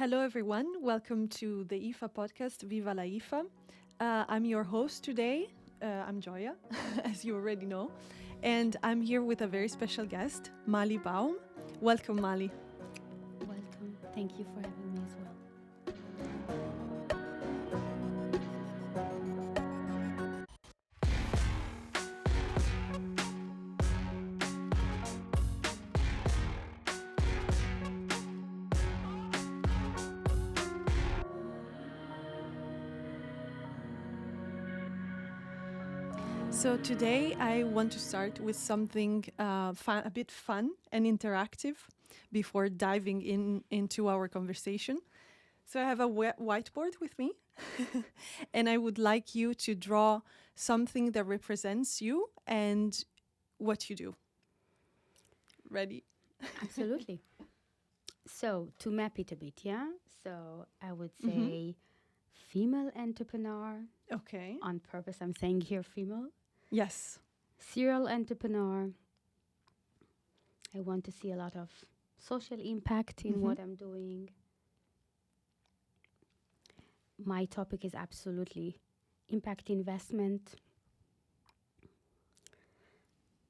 Hello, everyone. Welcome to the IFA podcast, Viva la IFA. I'm your host today. I'm Joya, as you already know. And I'm here with a very special guest, M Baum. Welcome, Mali. Welcome. Thank you for having me as well. So today I want to start with something a bit fun and interactive before diving into our conversation. So I have a whiteboard with me and I would like you to draw something that represents you and what you do. Ready? Absolutely. So to map it a bit, yeah? So I would say female entrepreneur. Okay. On purpose, I'm saying here female. Yes. Serial entrepreneur. I want to see a lot of social impact in what I'm doing. My topic is absolutely impact investment.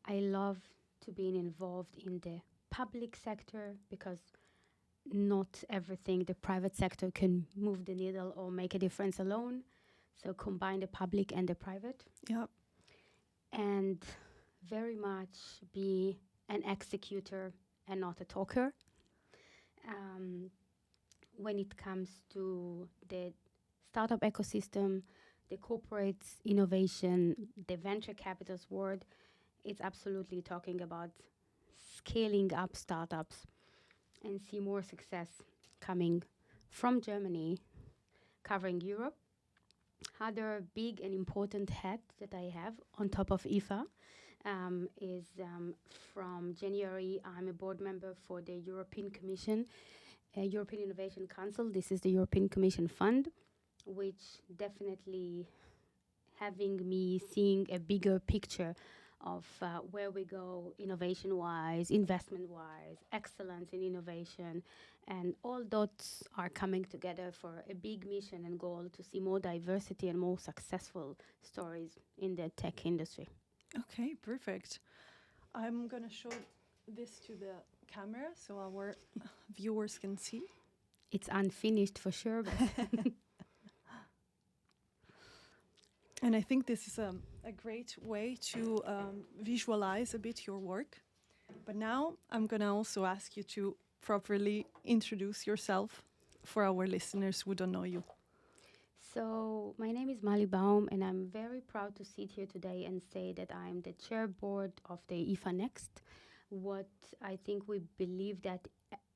I love to be involved in the public sector because not everything the private sector can move the needle or make a difference alone. So combine the public and the private. Yep. And very much be an executor and not a talker. When it comes to the startup ecosystem, the corporate innovation, the venture capital's world, it's absolutely talking about scaling up startups and see more success coming from Germany, covering Europe. Other big and important hat that I have on top of IFA is from January, I'm a board member for the European Commission, European Innovation Council. This is the European Commission Fund, which definitely having me seeing a bigger picture of where we go innovation-wise, investment-wise, excellence in innovation, and all dots are coming together for a big mission and goal to see more diversity and more successful stories in the tech industry. Okay, perfect. I'm going to show this to the camera so our viewers can see. It's unfinished for sure. But And I think this is a great way to visualize a bit your work. But now I'm going to also ask you to properly introduce yourself for our listeners who don't know you. So my name is M Baum, and I'm very proud to sit here today and say that I'm the chair board of the IFA Next. What I think we believe that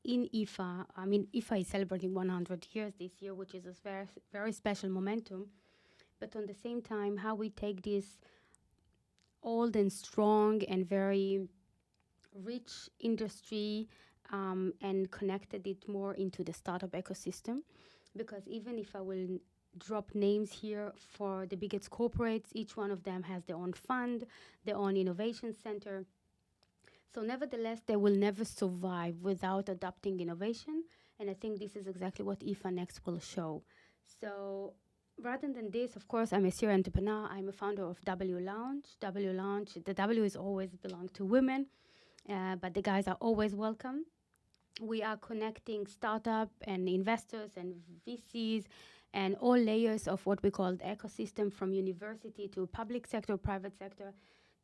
in IFA, IFA is celebrating 100 years this year, which is a very, very special momentum. But on the same time, how we take this old and strong and very rich industry and connected it more into the startup ecosystem. Because even if I will drop names here for the biggest corporates, each one of them has their own fund, their own innovation center. So nevertheless, they will never survive without adopting innovation. And I think this is exactly what IFA Next will show. So rather than this, of course, I'm a serial entrepreneur. I'm a founder of W Lounge. W Lounge, the W is always belong to women, but the guys are always welcome. We are connecting startup and investors and VCs and all layers of what we call the ecosystem, from university to public sector, private sector,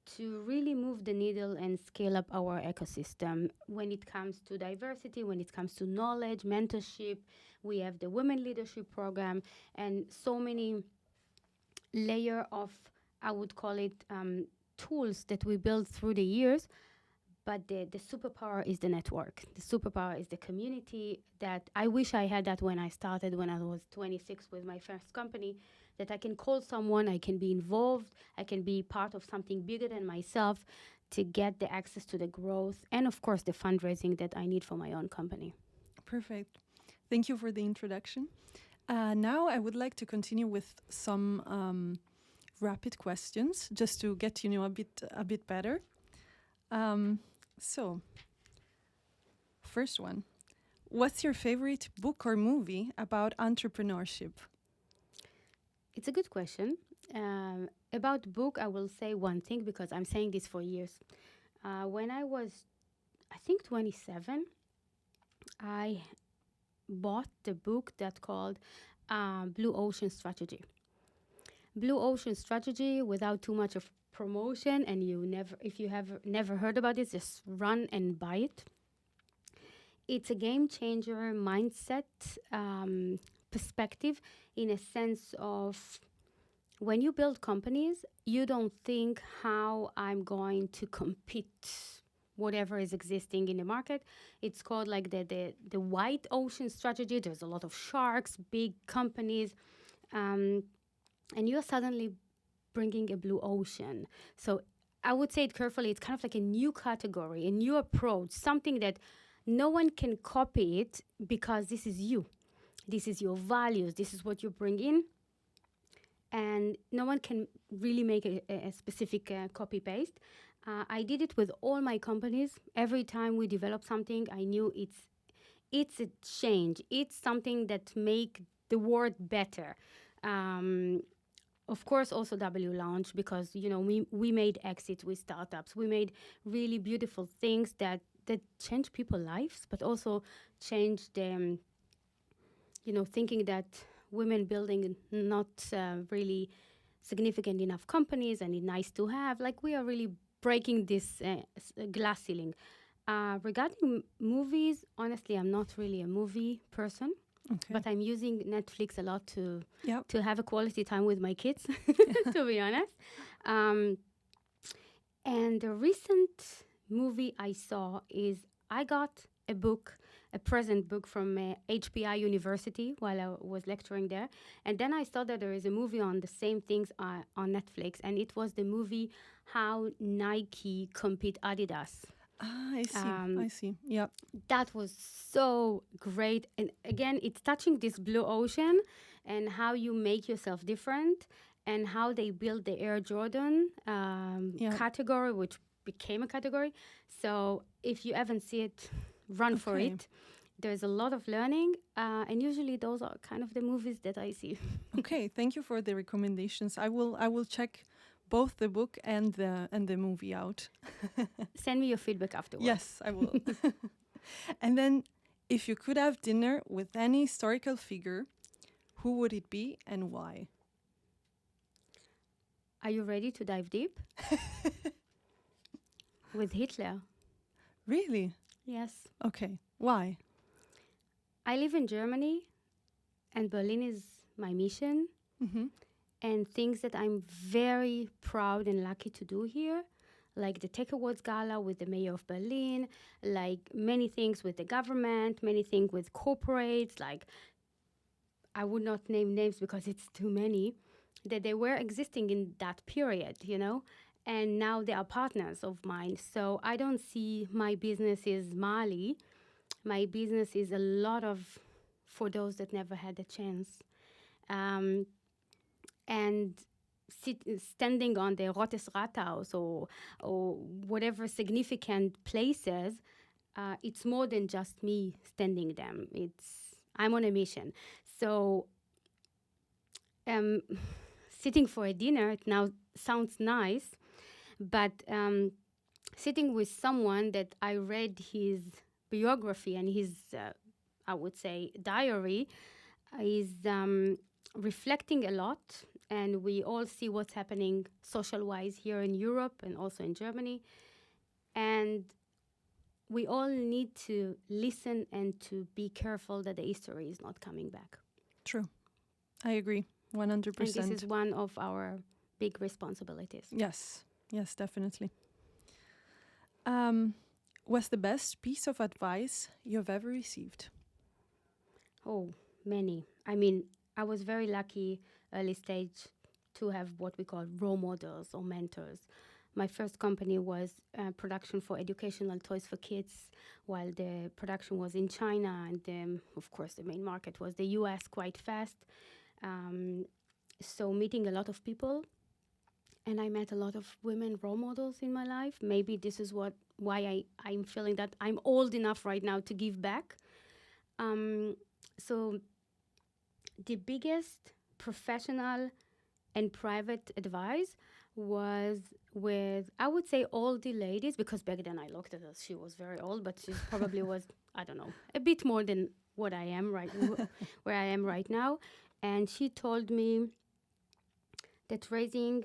to really move the needle and scale up our ecosystem. When it comes to diversity, when it comes to knowledge, mentorship, we have the Women Leadership Program and so many layer of, I would call it, tools that we built through the years. But the superpower is the network. The superpower is the community that I wish I had that when I started, when I was 26 with my first company, that I can call someone, I can be involved, I can be part of something bigger than myself to get the access to the growth and, of course, the fundraising that I need for my own company. Perfect. Thank you for the introduction. Now I would like to continue with some rapid questions just to get to know a bit better. So, first one. what's your favorite book or movie about entrepreneurship? It's a good question. About book, I will say one thing because I'm saying this for years. When I was, I think, 27, I bought the book that called Blue Ocean Strategy. Blue Ocean Strategy, without too much of promotion, and if you have never heard about it, just run and buy it. It's a game changer mindset perspective, in a sense of when you build companies, you don't think how I'm going to compete whatever is existing in the market. It's called like the white ocean strategy. There's a lot of sharks, big companies, and you're suddenly bringing a blue ocean. So I would say it carefully. It's kind of like a new category, a new approach, something that no one can copy it because this is you. This is your values. This is what you bring in. And no one can really make a specific copy-paste. I did it with all my companies. Every time we develop something, I knew it's a change. It's something that make the world better. Of course, also W Launch, because we made exits with startups. We made really beautiful things that change people's lives, but also change them. Thinking that women building not really significant enough companies and it's nice to have. Like we are really breaking this glass ceiling. Regarding movies, honestly, I'm not really a movie person. Okay. But I'm using Netflix a lot to Yep. have a quality time with my kids, to be honest. And the recent movie I saw is I got a present book from HPI University while I was lecturing there. And then I saw that there is a movie on the same things on Netflix. And it was the movie How Nike Compete Adidas. I see. Yep. That was so great. And again, it's touching this blue ocean and how you make yourself different and how they built the Air Jordan category, which became a category. So if you haven't seen it, run for it. There's a lot of learning. And usually those are kind of the movies that I see. Okay, thank you for the recommendations. I will check both the book and the movie out. Send me your feedback afterwards. Yes, I will. And then, if you could have dinner with any historical figure, who would it be and why? Are you ready to dive deep? With Hitler. Really? Yes. Okay. Why? I live in Germany, and Berlin is my mission. Mm-hmm. And things that I'm very proud and lucky to do here, like the Tech Awards Gala with the Mayor of Berlin, like many things with the government, many things with corporates, like I would not name names because it's too many, that they were existing in that period, and now they are partners of mine. So I don't see my business is Mali. My business is a lot of, for those that never had a chance. And standing on the Rotes Rathaus or whatever significant places, it's more than just me standing them. I'm on a mission. So sitting for a dinner, it now sounds nice, but sitting with someone that I read his biography and his, I would say, diary, is reflecting a lot. And we all see what's happening social-wise here in Europe and also in Germany. And we all need to listen and to be careful that the history is not coming back. True. I agree, 100%. And this is one of our big responsibilities. Yes, definitely. What's the best piece of advice you've ever received? Oh, many. I mean, I was very lucky early stage to have what we call role models or mentors. My first company was production for educational toys for kids, while the production was in China, and of course the main market was the US quite fast. So meeting a lot of people, and I met a lot of women role models in my life. Maybe this is why I'm feeling that I'm old enough right now to give back. So the biggest professional and private advice was with, I would say, all the ladies, because back then I looked at her, she was very old, but she probably was, I don't know, a bit more than what I am where I am right now. And she told me that raising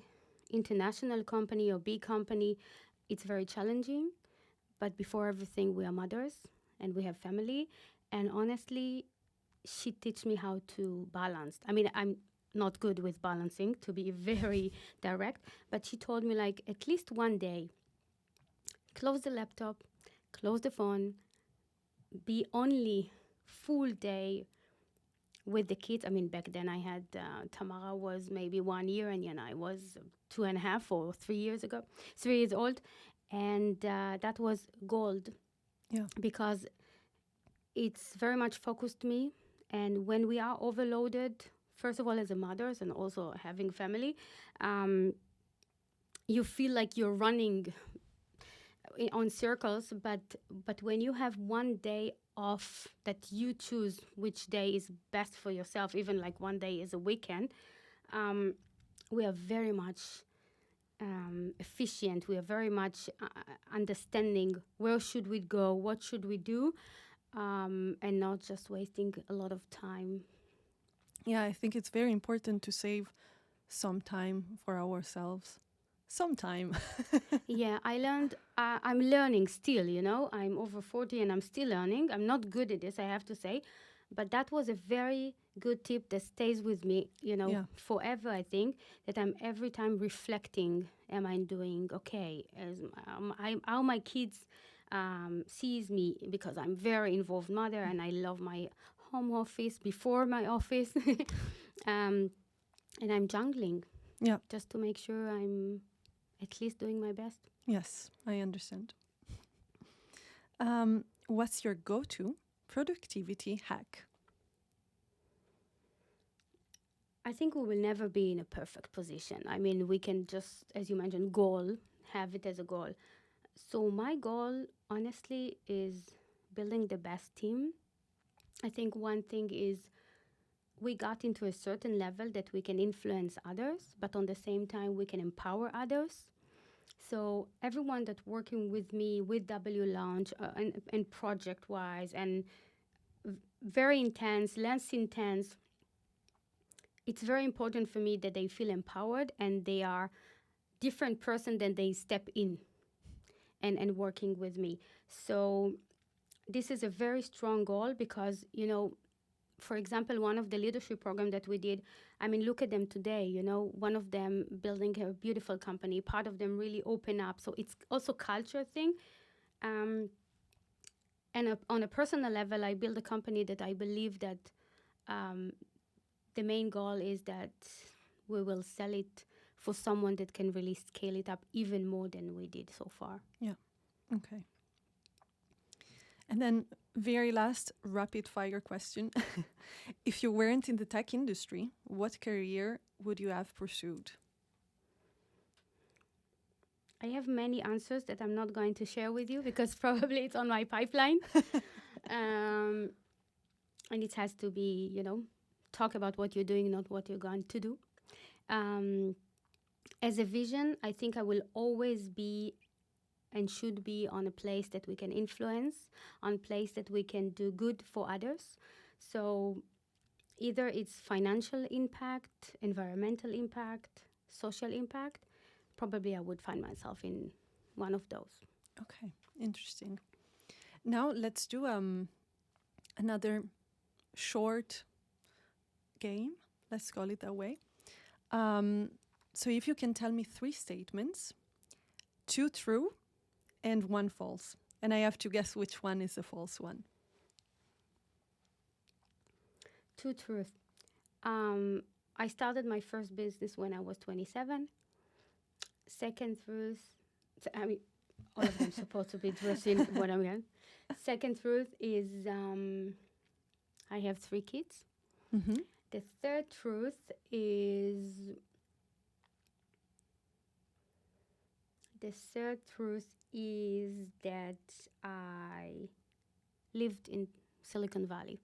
international company or big company, it's very challenging. But before everything, we are mothers and we have family. And honestly, she teach me how to balance. I mean, I'm not good with balancing, to be very direct, but she told me, like, at least one day, close the laptop, close the phone, be only full day with the kids. I mean, back then I had, Tamara was maybe 1 year and Yana was 2.5 or 3 years old. And that was gold. Yeah. Because it's very much focused me. And when we are overloaded, first of all, as a mother and also having family, you feel like you're running on circles. But when you have one day off that you choose which day is best for yourself, even like one day is a weekend, we are very much efficient. We are very much understanding where should we go, what should we do, and not just wasting a lot of time. Yeah, I think it's very important to save some time for ourselves. Some time. Yeah, I learned, I'm learning still, you know. I'm over 40 and I'm still learning. I'm not good at this, I have to say. But that was a very good tip that stays with me, you know, Yeah. forever, I think, that I'm every time reflecting, am I doing okay? How my kids sees me, because I'm very involved mother and I love my home office before my office. And I'm jungling. Yeah. Just to make sure I'm at least doing my best. Yes, I understand. What's your go-to productivity hack? I think we will never be in a perfect position. I mean, we can just, as you mentioned, have it as a goal. So my goal, honestly, is building the best team. I think one thing is we got into a certain level that we can influence others, but on the same time, we can empower others. So everyone that's working with me with W Launch and project-wise and very intense, less intense, it's very important for me that they feel empowered and they are different person than they step in and working with me. So this is a very strong goal because, you know, for example, one of the leadership program that we did, I mean, look at them today, you know, one of them building a beautiful company, part of them really open up. So it's also culture thing. And on a personal level, I build a company that I believe that the main goal is that we will sell it for someone that can really scale it up even more than we did so far. Yeah. Okay. And then very last rapid fire question. If you weren't in the tech industry, what career would you have pursued? I have many answers that I'm not going to share with you because probably it's on my pipeline. And it has to be, you know, talk about what you're doing, not what you're going to do. As a vision, I think I will always be and should be on a place that we can influence, on a place that we can do good for others. So either it's financial impact, environmental impact, social impact. Probably I would find myself in one of those. Okay, interesting. Now let's do another short game. Let's call it that way. So if you can tell me 3 statements, 2 true and 1 false. And I have to guess which one is the false one. 2 truths. I started my first business when I was 27. Second truth, I mean, all of them supposed to be dressed in what I'm going. Second truth is I have 3 kids. Mm-hmm. The third truth is that I lived in Silicon Valley.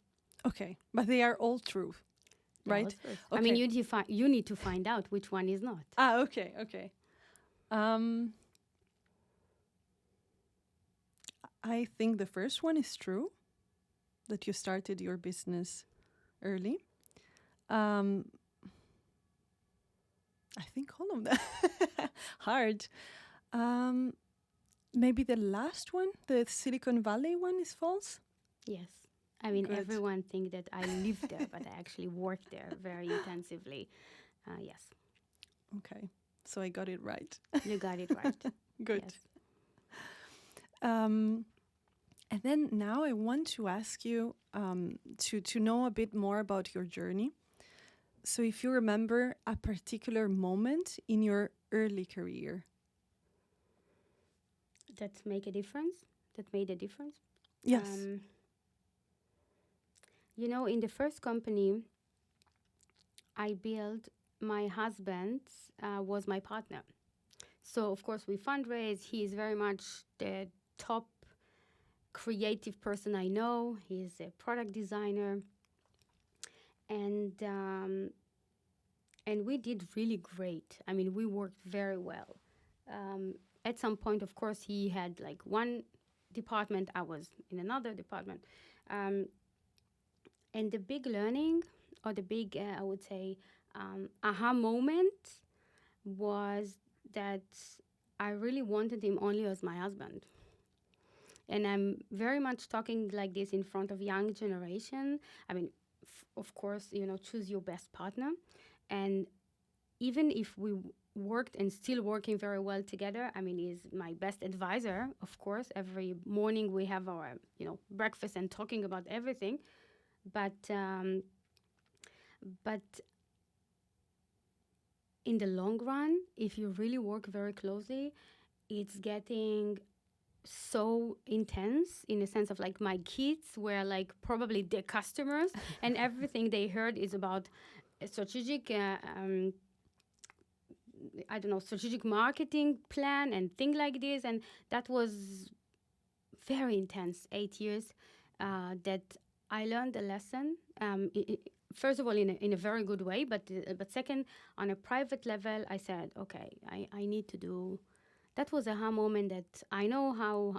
Okay, but they are all true, right? Okay. Okay. I mean, you need to find out which one is not. Okay, okay. I think the first one is true, that you started your business early. I think all of them. Hard. Maybe the last one, the Silicon Valley one, is false. Yes. I mean, Good. everyone think that I live there, but I actually work there very intensively. Yes, Okay, so I got it right. you got it right. Good. Yes. And then now I want to ask you to know a bit more about your journey. So if you remember a particular moment in your early career. That make a difference? That made a difference? Yes. You know, in the first company I built, my husband was my partner. So, of course, we fundraise. He is very much the top creative person I know. He's a product designer. And we did really great. I mean, we worked very well. At some point, of course, he had like one department. I was in another department. And the big learning, or the big, I would say, aha moment was that I really wanted him only as my husband. And I'm very much talking like this in front of young generation. I mean, of course, you know, choose your best partner. And even if we worked and still working very well together, I mean, he's my best advisor, of course. Every morning we have our, you know, breakfast and talking about everything. But in the long run, if you really work very closely, it's getting so intense in the sense of like my kids were like probably the customers and everything they heard is about a strategic, strategic marketing plan and things like this. And that was very intense, 8 years that I learned a lesson. First of all, in a very good way, but second, on a private level, I said, okay, I need to do. That was a aha moment that I know how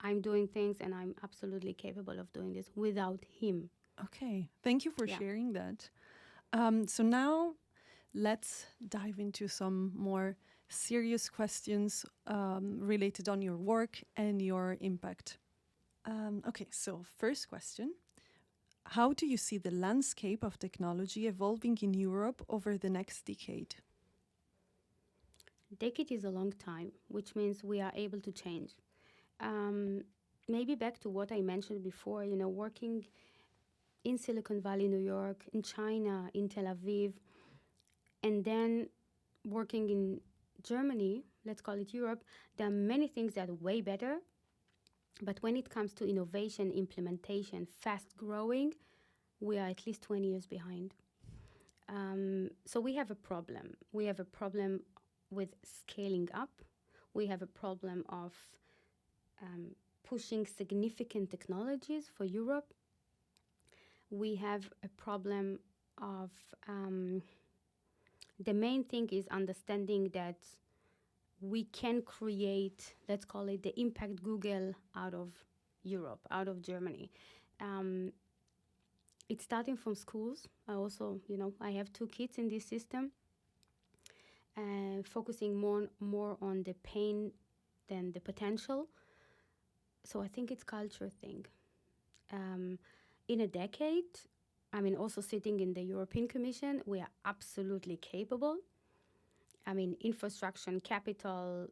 I'm doing things, and I'm absolutely capable of doing this without him. Okay, thank you for sharing that. So now let's dive into some more serious questions related on your work and your impact. Okay, so first question. How do you see the landscape of technology evolving in Europe over the next decade? Decade is a long time, which means we are able to change. Maybe back to what I mentioned before, you know, working in Silicon Valley, New York, in China, in Tel Aviv, and then working in Germany, let's call it Europe, there are many things that are way better. But when it comes to innovation, implementation, fast growing, we are at least 20 years behind. So we have a problem. We have a problem with scaling up. We have a problem of pushing significant technologies for Europe. We have a problem of the main thing is understanding that we can create, let's call it the impact Google out of Europe, out of Germany. It's starting from schools. I also, you know, I have 2 kids in this system, focusing more on the pain than the potential. So I think it's culture thing. In a decade, I mean, also sitting in the European Commission, we are absolutely capable. I mean, infrastructure, capital,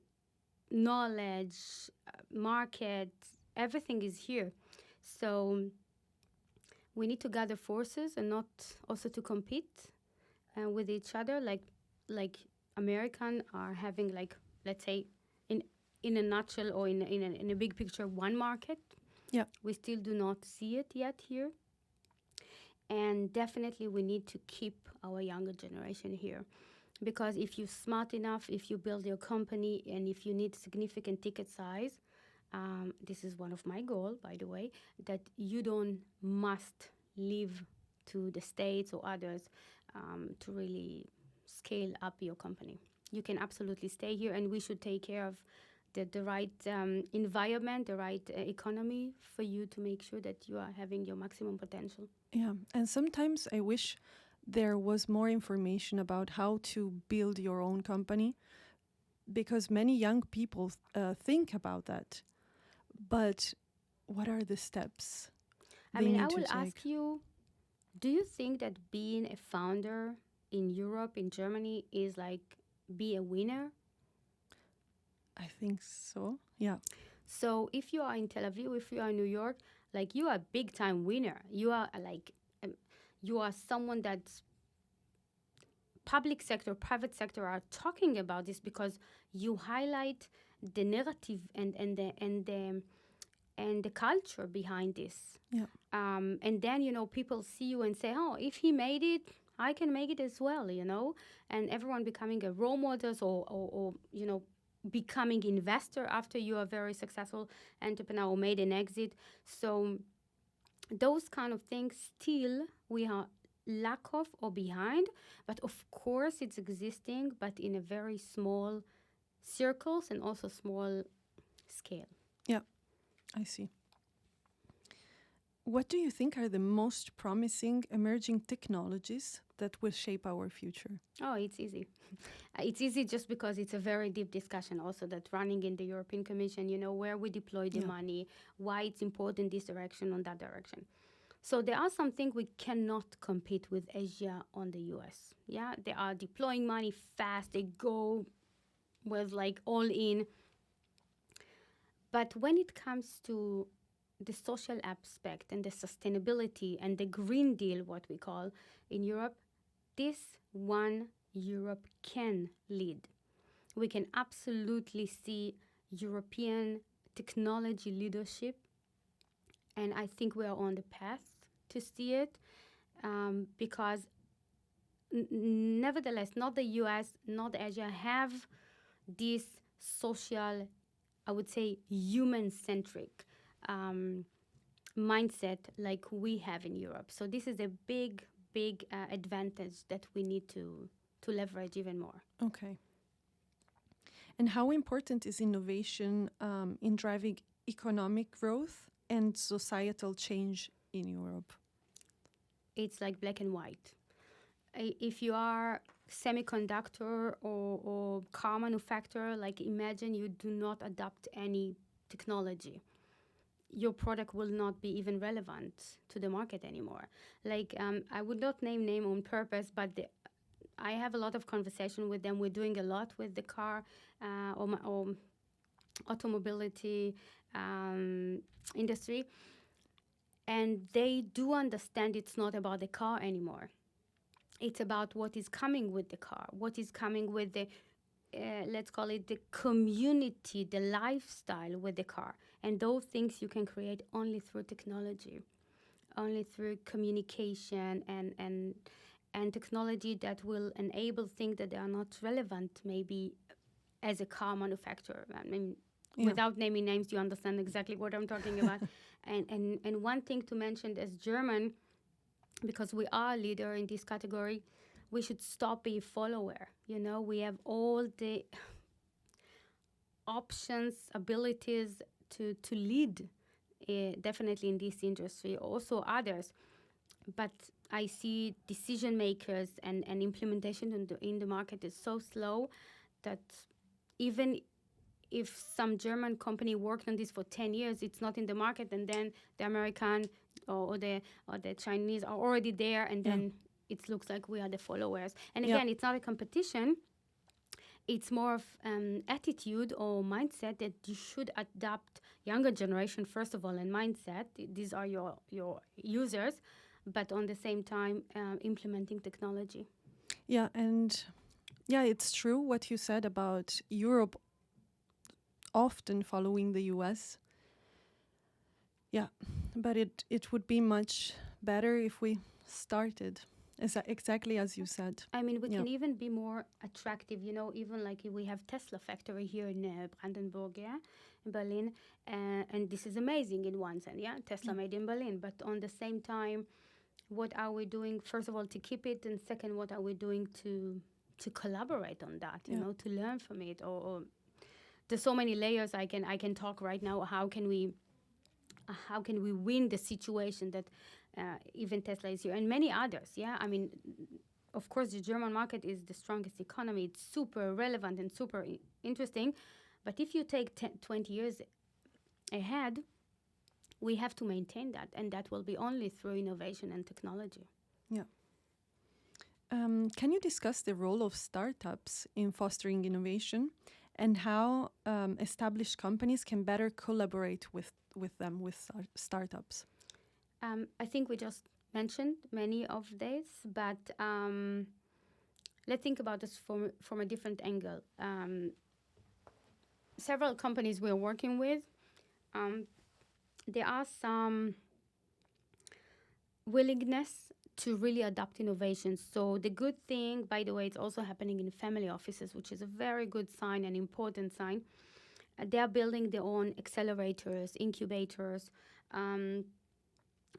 knowledge, market, everything is here. So we need to gather forces and not also to compete with each other, like American are having, like, let's say, in a nutshell or in a big picture, one market. Yeah. We still do not see it yet here. And definitely we need to keep our younger generation here. Because if you're smart enough, if you build your company, and if you need significant ticket size, this is one of my goals, by the way, that you don't must leave to the States or others to really scale up your company. You can absolutely stay here, and we should take care of the right environment, the right economy for you to make sure that you are having your maximum potential. Yeah, and sometimes I wish there was more information about how to build your own company, because many young people think about that. But what are the steps I they mean, need I to will take? ask you, do you think that being a founder in Europe, in Germany, is like be a winner? I think so. Yeah. So if you are in Tel Aviv, if you are in New York, like you are a big time winner. You are you are someone that's public sector, private sector are talking about this because you highlight the narrative and the culture behind this. Yeah. And then, people see you and say, oh, if he made it, I can make it as well, and everyone becoming a role models or becoming investor after you are very successful entrepreneur or made an exit. So those kind of things still we are lack of or behind, but of course it's existing, but in a very small circles and also small scale. Yeah, I see. What do you think are the most promising emerging technologies that will shape our future? Oh, it's easy. It's easy just because it's a very deep discussion also that running in the European Commission, where we deploy the money, why it's important this direction or that direction. So there are some things we cannot compete with Asia on the US. Yeah, they are deploying money fast. They go with like all in. But when it comes to the social aspect and the sustainability and the Green Deal, what we call in Europe, this one Europe can lead. We can absolutely see European technology leadership, and I think we are on the path to see it because nevertheless, not the US, not Asia have this social, I would say, human-centric mindset like we have in Europe. So this is a big advantage that we need to leverage even more. Okay. And how important is innovation in driving economic growth and societal change in Europe? It's like black and white. If you are semiconductor or car manufacturer, like imagine you do not adopt any technology. Your product will not be even relevant to the market anymore. Like I would not name on purpose, but I have a lot of conversation with them. We're doing a lot with the car or automobility industry. And they do understand it's not about the car anymore. It's about what is coming with the car, what is coming with the, let's call it the community, the lifestyle with the car. And those things you can create only through technology, only through communication and technology that will enable things that are not relevant maybe as a car manufacturer. I mean, without naming names, you understand exactly what I'm talking about. And one thing to mention as German, because we are a leader in this category, we should stop being a follower. We have all the options, abilities to lead, definitely in this industry, also others. But I see decision makers and implementation in the market is so slow that even if some German company worked on this for 10 years, it's not in the market, and then the American or the Chinese are already there, and then it looks like we are the followers. And again, it's not a competition. It's more of attitude or mindset that you should adapt younger generation, first of all, and mindset. These are your users, but on the same time, implementing technology. Yeah, and it's true what you said about Europe often following the US. Yeah, but it would be much better if we started exactly as you said. I mean, we can even be more attractive, even like we have Tesla factory here in Brandenburg, in Berlin, and this is amazing in one sense, Tesla made in Berlin, but on the same time, what are we doing, first of all, to keep it, and second, what are we doing to collaborate on that, you know, to learn from it, or there's so many layers I can talk right now. How can we win the situation that even Tesla is here and many others? Yeah, I mean, of course, the German market is the strongest economy. It's super relevant and super interesting. But if you take 20 years ahead, we have to maintain that, and that will be only through innovation and technology. Yeah. Can you discuss the role of startups in fostering innovation and how established companies can better collaborate with startups? I think we just mentioned many of these, but let's think about this from a different angle. Several companies we're working with, there are some willingness to really adopt innovations. So the good thing, by the way, it's also happening in family offices, which is a very good sign, an important sign. They are building their own accelerators, incubators.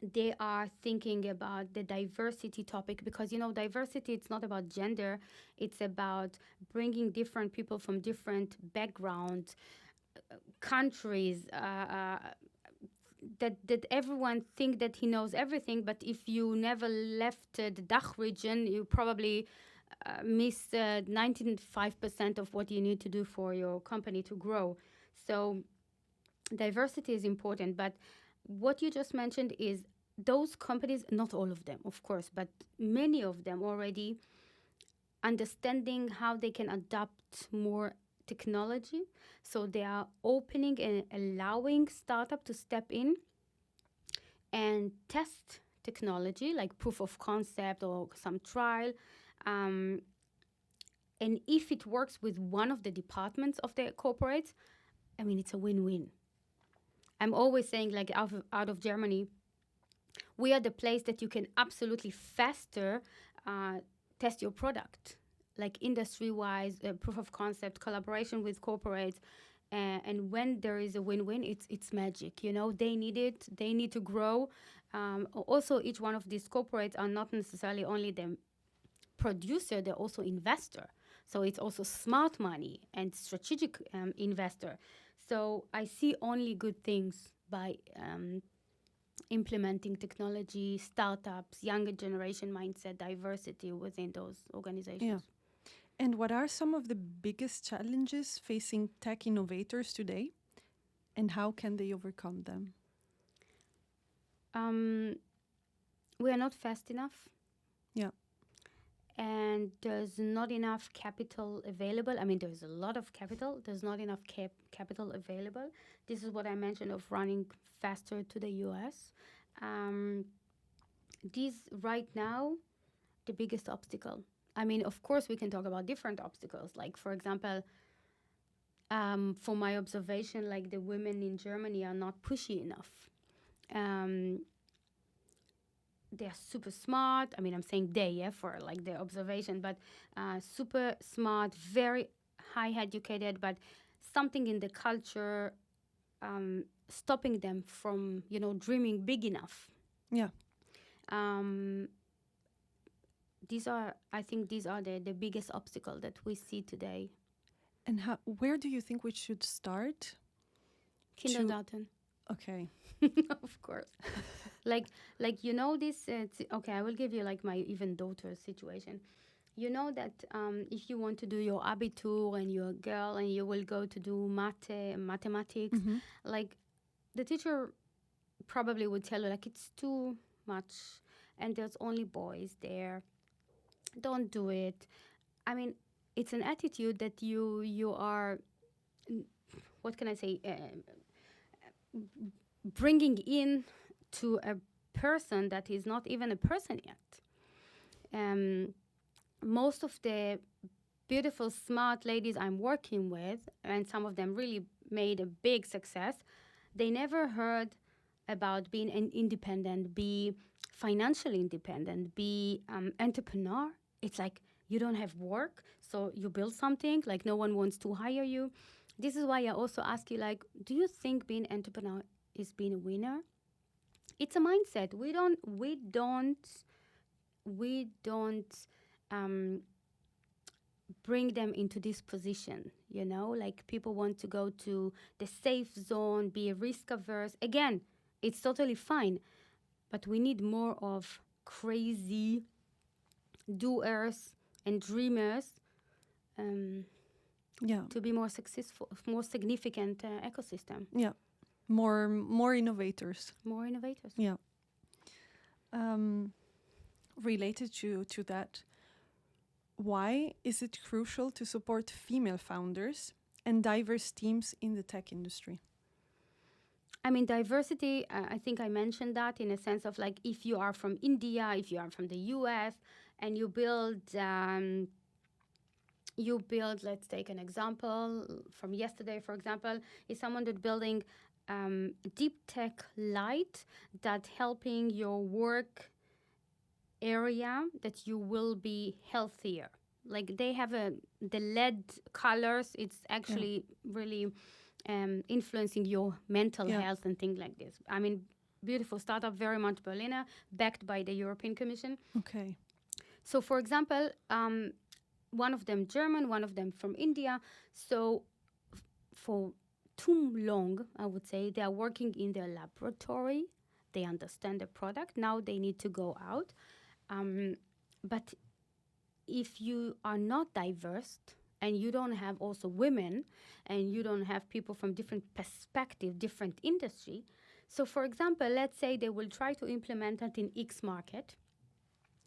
They are thinking about the diversity topic because, you know, diversity, it's not about gender. It's about bringing different people from different backgrounds, countries, that everyone think that he knows everything, but if you never left the DACH region, you probably miss 95% of what you need to do for your company to grow. So diversity is important, but what you just mentioned is those companies, not all of them, of course, but many of them already understanding how they can adopt more technology. So they are opening and allowing startup to step in and test technology, like proof of concept or some trial. And if it works with one of the departments of the corporate, I mean, it's a win-win. I'm always saying, like, out of Germany, we are the place that you can absolutely faster test your product, like industry-wise, proof of concept, collaboration with corporates. And when there is a win-win, it's magic. You know, they need it. They need to grow. Also, each one of these corporates are not necessarily only the producer, they're also investor. So it's also smart money and strategic investor. So I see only good things by implementing technology, startups, younger generation mindset, diversity within those organizations. Yeah. And what are some of the biggest challenges facing tech innovators today, and how can they overcome them? We are not fast enough. Yeah. And there's not enough capital available. I mean, there's a lot of capital. There's not enough capital available. This is what I mentioned of running faster to the US. These right now, the biggest obstacle. I mean, of course, we can talk about different obstacles. Like, for example, for my observation, like the women in Germany are not pushy enough. They're super smart. I mean, I'm saying they, yeah, for like their observation, but super smart, very high educated, but something in the culture stopping them from, you know, dreaming big enough. Yeah. I think these are the biggest obstacle that we see today. And where do you think we should start? Kindergarten. Okay. Of course. like you know this, okay, I will give you like my even daughter's situation. You know that if you want to do your Abitur and you're a girl and you will go to do mathematics, like the teacher probably would tell you like it's too much and there's only boys there. Don't do it. I mean, it's an attitude that you are, what can I say, bringing in to a person that is not even a person yet. Most of the beautiful, smart ladies I'm working with, and some of them really made a big success, they never heard about being an independent, be financially independent, be entrepreneur. It's like you don't have work, so you build something, like no one wants to hire you. This is why I also ask you, like, do you think being entrepreneur is being a winner? it's a mindset. We don't bring them into this position, like people want to go to the safe zone, be risk averse. Again, it's totally fine, but we need more of crazy doers and dreamers to be more successful, more significant ecosystem. Yeah, more innovators. More innovators. Yeah. Related to that, why is it crucial to support female founders and diverse teams in the tech industry? I mean, diversity, I think I mentioned that in a sense of like, if you are from India, if you are from the US, and you build, let's take an example from yesterday, for example, is someone that building deep tech light that helping your work area that you will be healthier. Like they have the LED colors, it's actually really influencing your mental health and things like this. I mean, beautiful startup, very much Berliner, backed by the European Commission. Okay. So, for example, one of them German, one of them from India. So, for too long, I would say, they are working in their laboratory. They understand the product. Now they need to go out. But if you are not diverse and you don't have also women and you don't have people from different perspective, different industry. So, for example, let's say they will try to implement it in X market.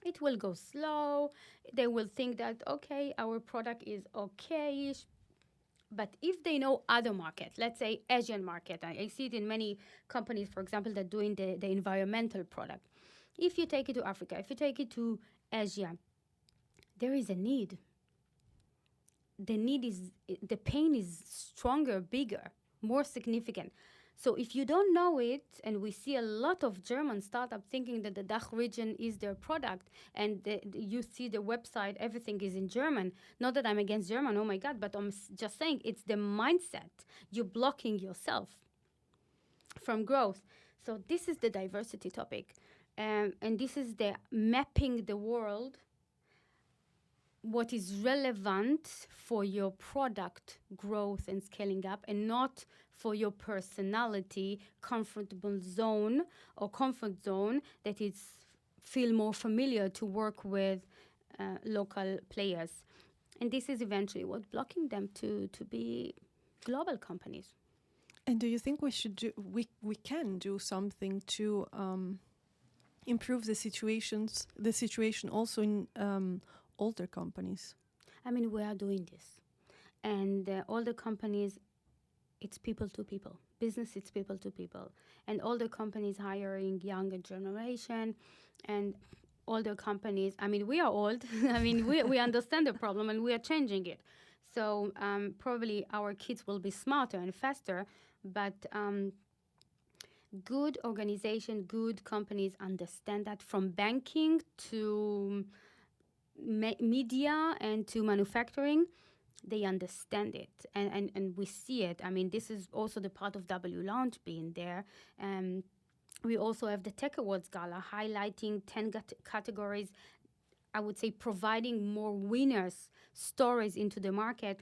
It will go slow. They will think that, okay, our product is okay-ish. But if they know other market, let's say Asian market, I see it in many companies, for example, that doing the environmental product. If you take it to Africa, if you take it to Asia, there is a need. The pain is stronger, bigger, more significant. So if you don't know it, and we see a lot of German startups thinking that the DACH region is their product, and you see the website, everything is in German. Not that I'm against German, oh my God, but I'm just saying it's the mindset. You're blocking yourself from growth. So this is the diversity topic. And this is the mapping the world, what is relevant for your product growth and scaling up, and not for your personality, comfortable zone or comfort zone that is feel more familiar to work with local players. And this is eventually what blocking them to be global companies. And do you think we can do something to improve the situation also in older companies? I mean, we are doing this. And all the companies, it's people to people. Business, it's people to people. And all the companies hiring younger generation, and all the companies, I mean, we are old. I mean, we understand the problem and we are changing it. So probably our kids will be smarter and faster, but good organization, good companies understand that, from banking to media and to manufacturing. They understand it, and we see it. I mean, this is also the part of W Launch being there. We also have the Tech Awards Gala highlighting 10 categories, I would say, providing more winners' stories into the market.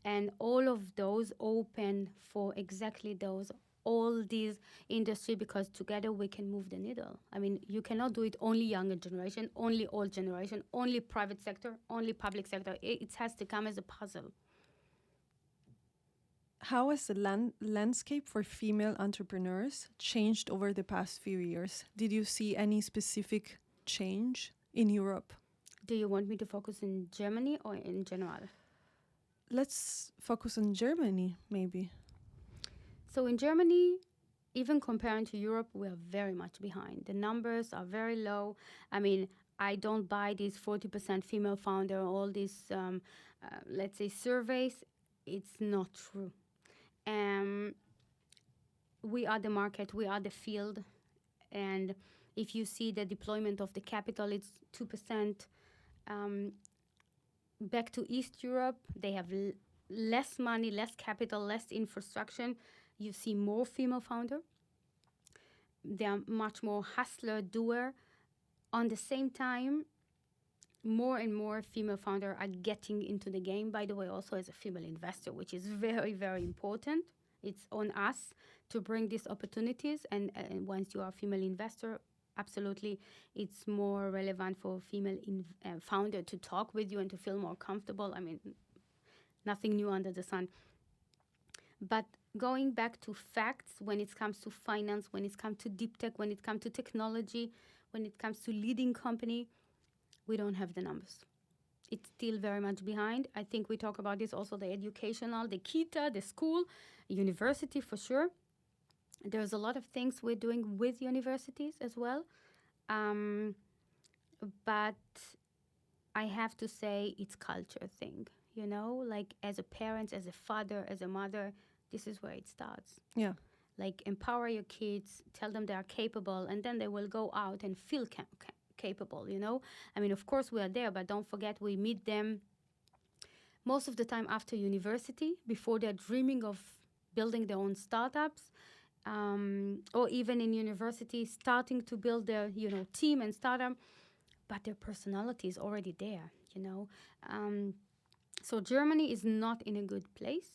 And all of those open for exactly those, all these industry, because together we can move the needle. I mean, you cannot do it only younger generation, only old generation, only private sector, only public sector. It has to come as a puzzle. How has the landscape for female entrepreneurs changed over the past few years? Did you see any specific change in Europe? Do you want me to focus in Germany or in general? Let's focus on Germany, maybe. So in Germany, even comparing to Europe, we are very much behind. The numbers are very low. I mean, I don't buy these 40% female founder, all these, let's say, surveys. It's not true. We are the market, we are the field. And if you see the deployment of the capital, it's 2%. Back to East Europe, they have less money, less capital, less infrastructure. You see more female founder. they are much more hustler, doer. On the same time, more and more female founders are getting into the game, by the way, also as a female investor, which is very, very important. It's on us to bring these opportunities. And once you are a female investor, absolutely, it's more relevant for a female founder to talk with you and to feel more comfortable. I mean, nothing new under the sun. But going back to facts, when it comes to finance, when it comes to deep tech, when it comes to technology, when it comes to leading company, we don't have the numbers. It's still very much behind. I think we talk about this also, the educational, the kita, the school, university for sure. There's a lot of things we're doing with universities as well. But I have to say it's culture thing, you know, like as a parent, as a father, as a mother, this is where it starts. Yeah. Like empower your kids, tell them they are capable, and then they will go out and feel capable, you know? I mean, of course we are there, but don't forget we meet them most of the time after university, before they're dreaming of building their own startups, or even in university, starting to build their, you know, team and startup, but their personality is already there, you know? So Germany is not in a good place,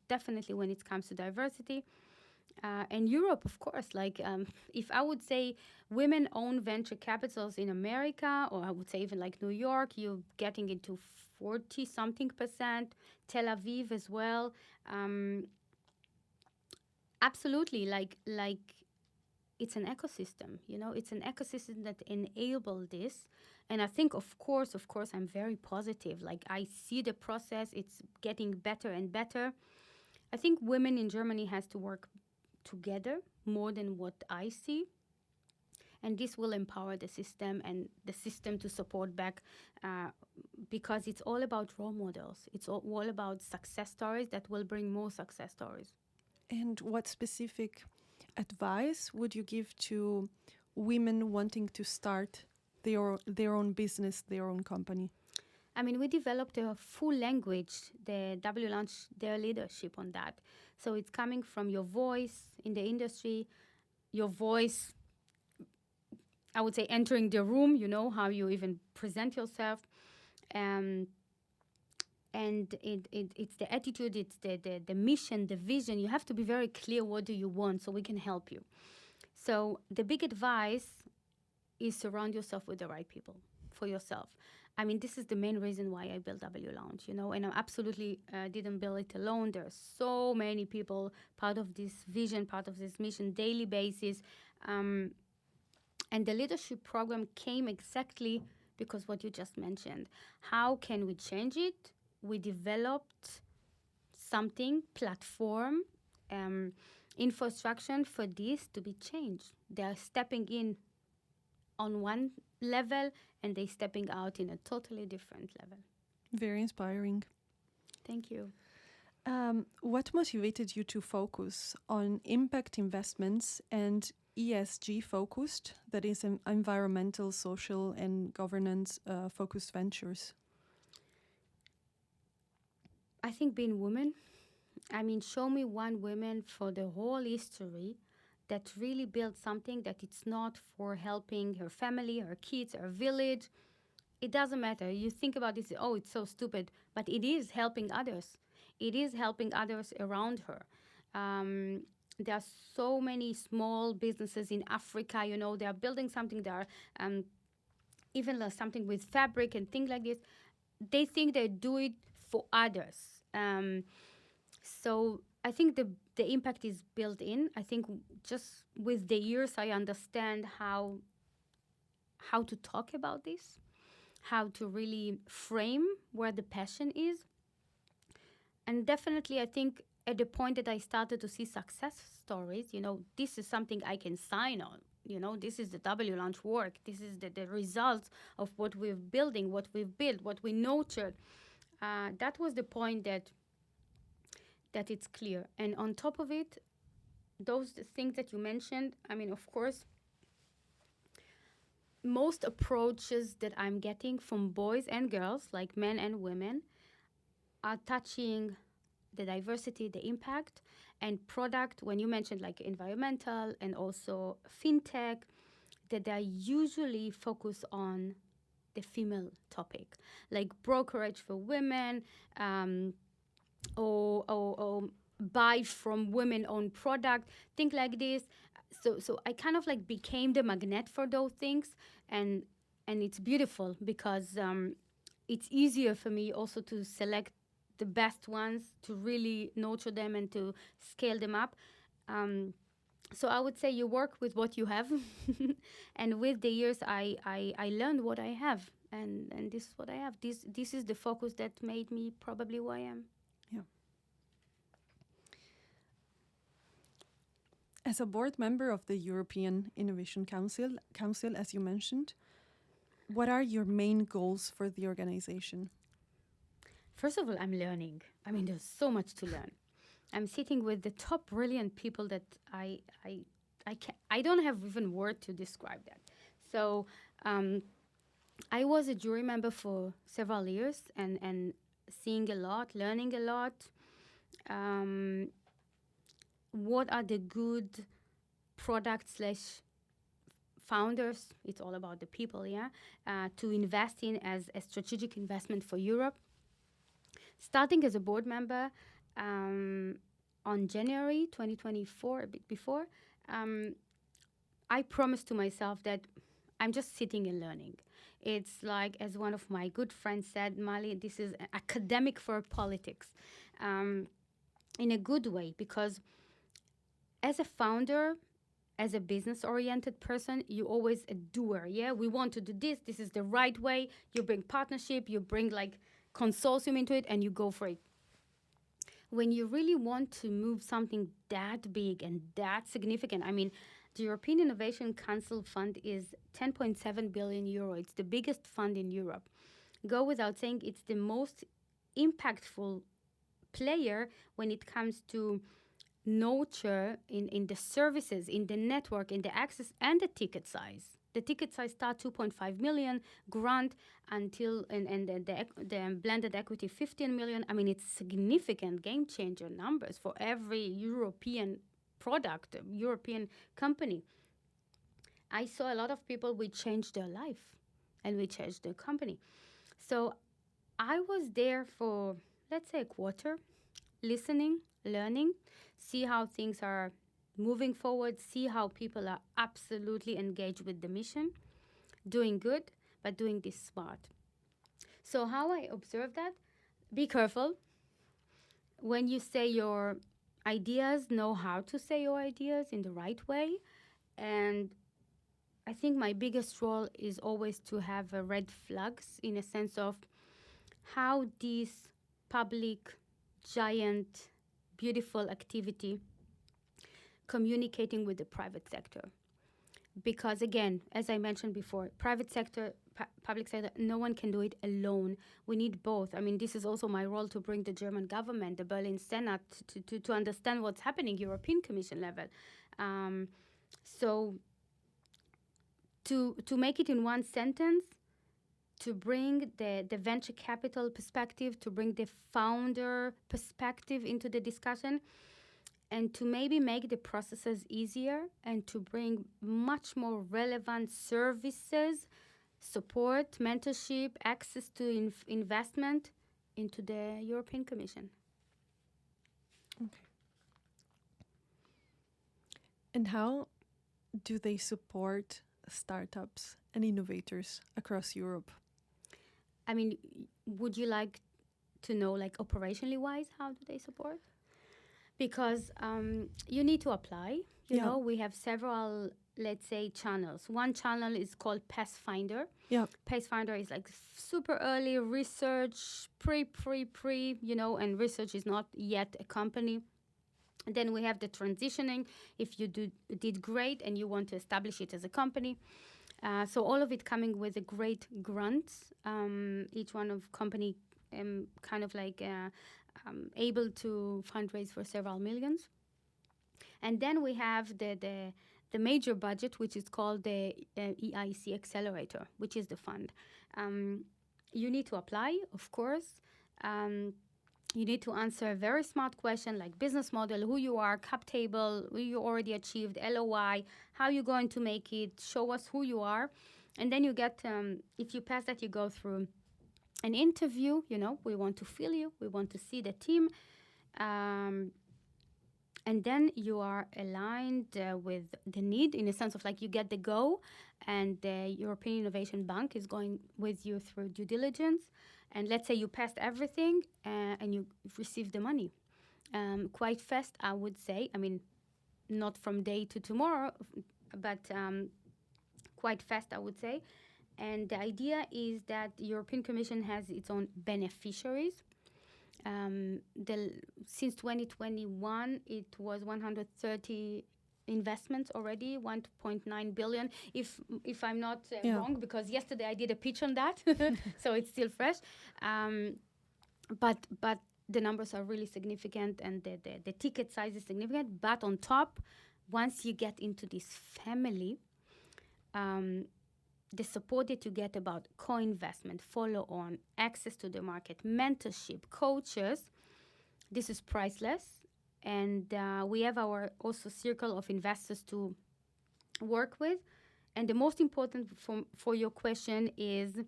definitely when it comes to diversity. And Europe, of course, like if I would say women-owned venture capitals in America, or I would say even like New York, you're getting into 40-something%, Tel Aviv as well. Absolutely, like it's an ecosystem, you know, it's an ecosystem that enable this. And I think, of course, I'm very positive. Like I see the process, it's getting better and better. I think women in Germany has to work together more than what I see. And this will empower the system and the system to support back, because it's all about role models. It's all about success stories that will bring more success stories. And what specific advice would you give to women wanting to start their own business, their own company? I mean, we developed a full language. The W launched their leadership on that. So it's coming from your voice in the industry, your voice, I would say, entering the room, you know, how you even present yourself. And it's the attitude, it's the mission, the vision. You have to be very clear, what do you want, so we can help you. So the big advice is surround yourself with the right people for yourself. I mean, this is the main reason why I built W Lounge, you know, and I absolutely didn't build it alone. There are so many people part of this vision, part of this mission, daily basis. And the leadership program came exactly because what you just mentioned. How can we change it? We developed something, platform, infrastructure for this to be changed. They are stepping in on one level and they stepping out in a totally different level. Very inspiring. Thank you. What motivated you to focus on impact investments and ESG focused, that is environmental, social and governance focused ventures? I think being women, I mean, show me one woman for the whole history that really built something that it's not for helping her family, her kids, her village. It doesn't matter. You think about this, oh, it's so stupid, but it is helping others. It is helping others around her. There are so many small businesses in Africa, you know, they are building something, they are even something with fabric and things like this. They think they do it for others. So I think the impact is built in. I think just with the years, I understand how to talk about this, how to really frame where the passion is. And definitely, I think at the point that I started to see success stories, you know, this is something I can sign on. You know, this is the W launch work. This is the results of what we're building, what we've built, what we nurtured. That was the point that it's clear. And on top of it, those things that you mentioned, I mean, of course, most approaches that I'm getting from boys and girls, like men and women, are touching the diversity, the impact, and product, when you mentioned like environmental and also fintech, that they usually focus on the female topic, like brokerage for women, or buy from women-owned product, think like this. So I kind of like became the magnet for those things, and it's beautiful because it's easier for me also to select the best ones, to really nurture them and to scale them up. So I would say you work with what you have, and with the years I learned what I have, and this is what I have. This is the focus that made me probably who I am. Yeah. As a board member of the European Innovation Council, as you mentioned, what are your main goals for the organization? First of all, I'm learning. I mean, there's so much to learn. I'm sitting with the top brilliant people that I don't have even word to describe that. So I was a jury member for several years and seeing a lot, learning a lot. What are the good product / founders? It's all about the people, yeah, to invest in as a strategic investment for Europe. Starting as a board member on January 2024, a bit before, I promised to myself that I'm just sitting and learning. It's like, as one of my good friends said, Mali, this is academic for politics, in a good way, because as a founder, as a business-oriented person, you're always a doer, yeah? We want to do this. This is the right way. You bring partnership. You bring, like, consortium into it, and you go for it. When you really want to move something that big and that significant, I mean, the European Innovation Council fund is 10.7 billion euro. It's the biggest fund in Europe. Go without saying, it's the most impactful player when it comes to nurture in the services, in the network, in the access, and the ticket size. The ticket size start 2.5 million, grant until, and the blended equity 15 million. I mean, it's significant game changer numbers for every European product, European company. I saw a lot of people, we changed their life and we changed their company. So I was there for, let's say, a quarter, listening, learning, see how things are moving forward, see how people are absolutely engaged with the mission, doing good, but doing this smart. So how I observe that, be careful. When you say your ideas, know how to say your ideas in the right way. And I think my biggest role is always to have red flags, in a sense of how this public, giant, beautiful activity communicating with the private sector. Because again, as I mentioned before, private sector, public sector, no one can do it alone. We need both. I mean, this is also my role to bring the German government, the Berlin Senate, to understand what's happening, European Commission level. So to make it in one sentence, to bring the venture capital perspective, to bring the founder perspective into the discussion, and to maybe make the processes easier and to bring much more relevant services, support, mentorship, access to investment into the European Commission. Okay. And how do they support startups and innovators across Europe? I mean, would you like to know, like, operationally wise, how do they support? Because you need to apply. You know, we have several, let's say, channels. One channel is called Pathfinder. Yeah. Pathfinder is like super early research, pre, you know, and research is not yet a company. And then we have the transitioning, if you did great and you want to establish it as a company. So all of it coming with a great grant. Each one of company kind of like able to fundraise for several millions. And then we have the major budget, which is called the EIC Accelerator, which is the fund. You need to apply, of course. You need to answer a very smart question like business model, who you are, cap table, who you already achieved, LOI, how you're going to make it, show us who you are. And then you get, if you pass that, you go through an interview. We want to feel you, we want to see the team. And then you are aligned with the need, in a sense of like you get the go, and the European Innovation Bank is going with you through due diligence. And let's say you passed everything and you received the money. Quite fast, I would say. I mean, not from day to tomorrow, but quite fast, I would say. And the idea is that the European Commission has its own beneficiaries. Since 2021, it was 130 investments already, 1.9 billion. If I'm not wrong, because yesterday I did a pitch on that, so it's still fresh. But the numbers are really significant, and the ticket size is significant. But on top, once you get into this family, the support that you get about co-investment, follow-on, access to the market, mentorship, coaches, this is priceless. And we have our also circle of investors to work with. And the most important for your question is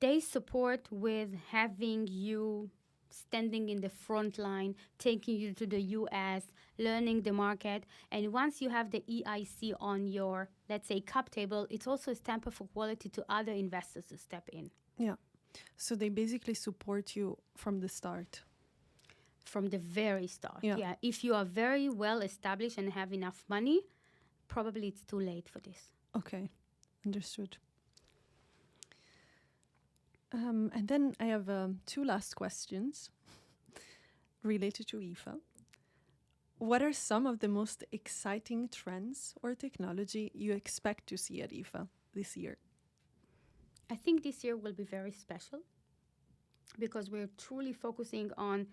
they support with having you standing in the front line, taking you to the US, learning the market. And once you have the EIC on your, let's say, cap table, it's also a stamp of quality to other investors to step in. Yeah. So they basically support you from the start. From the very start, yeah. If you are very well established and have enough money, probably it's too late for this. Okay, understood. And then I have 2 last questions related to IFA. What are some of the most exciting trends or technology you expect to see at IFA this year? I think this year will be very special because we're truly focusing on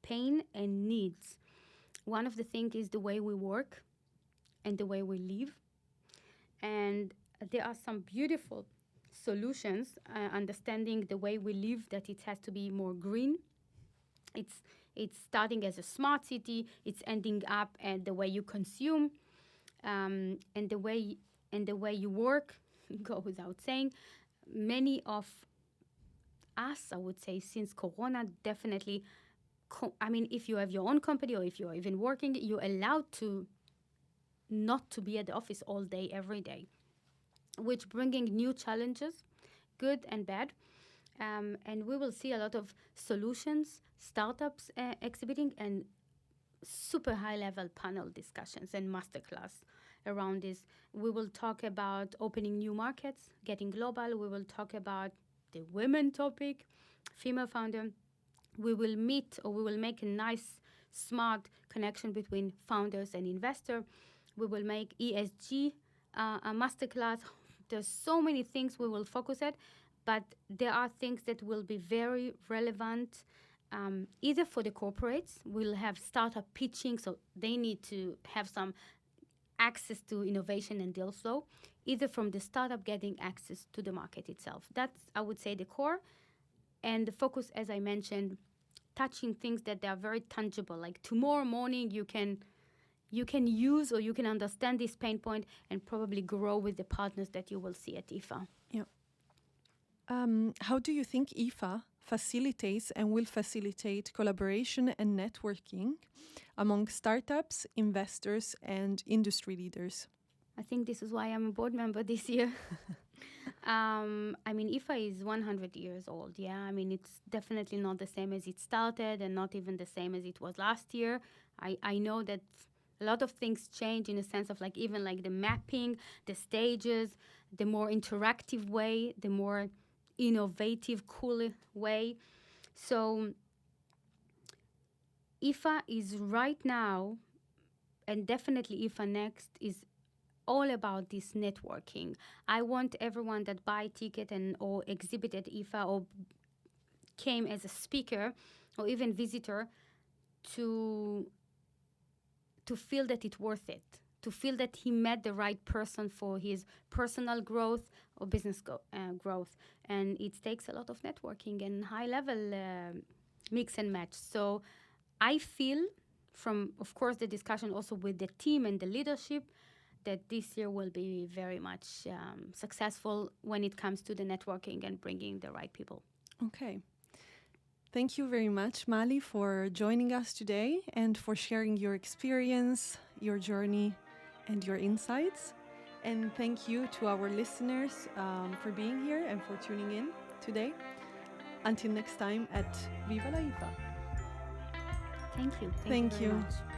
pain and needs. One of the things is the way we work and the way we live. And there are some beautiful solutions, understanding the way we live, that it has to be more green. It's starting as a smart city. It's ending up at the way you consume, and the way you work. Go without saying, many of us, I would say, since Corona, definitely. If you have your own company or if you're even working, you're allowed to not to be at the office all day, every day, which bringing new challenges, good and bad. And we will see a lot of solutions, startups exhibiting, and super high-level panel discussions and masterclass around this. We will talk about opening new markets, getting global. We will talk about the women topic, female founder. We will meet, or we will make a nice, smart connection between founders and investor. We will make ESG a masterclass. There's so many things we will focus at, but there are things that will be very relevant, either for the corporates. We'll have startup pitching, so they need to have some access to innovation and deal flow, either from the startup getting access to the market itself. That's, I would say, the core. And the focus, as I mentioned, touching things that they are very tangible. Like tomorrow morning, you can use or you can understand this pain point and probably grow with the partners that you will see at IFA. Yeah. How do you think IFA facilitates and will facilitate collaboration and networking among startups, investors, and industry leaders? I think this is why I'm a board member this year. IFA is 100 years old, yeah. It's definitely not the same as it started and not even the same as it was last year. I know that a lot of things change in a sense of even the mapping, the stages, the more interactive way, the more innovative, cool way. So IFA is right now, and definitely IFA Next is all about this networking. I want everyone that buy ticket or exhibit at IFA or came as a speaker or even visitor to feel that it's worth it, to feel that he met the right person for his personal growth or business growth. And it takes a lot of networking and high-level mix and match. So I feel from, of course, the discussion also with the team and the leadership that this year will be very much successful when it comes to the networking and bringing the right people. Okay. Thank you very much, Mali, for joining us today and for sharing your experience, your journey, and your insights. And thank you to our listeners for being here and for tuning in today. Until next time at Viva la IFA. Thank you. Thank Thank you very much.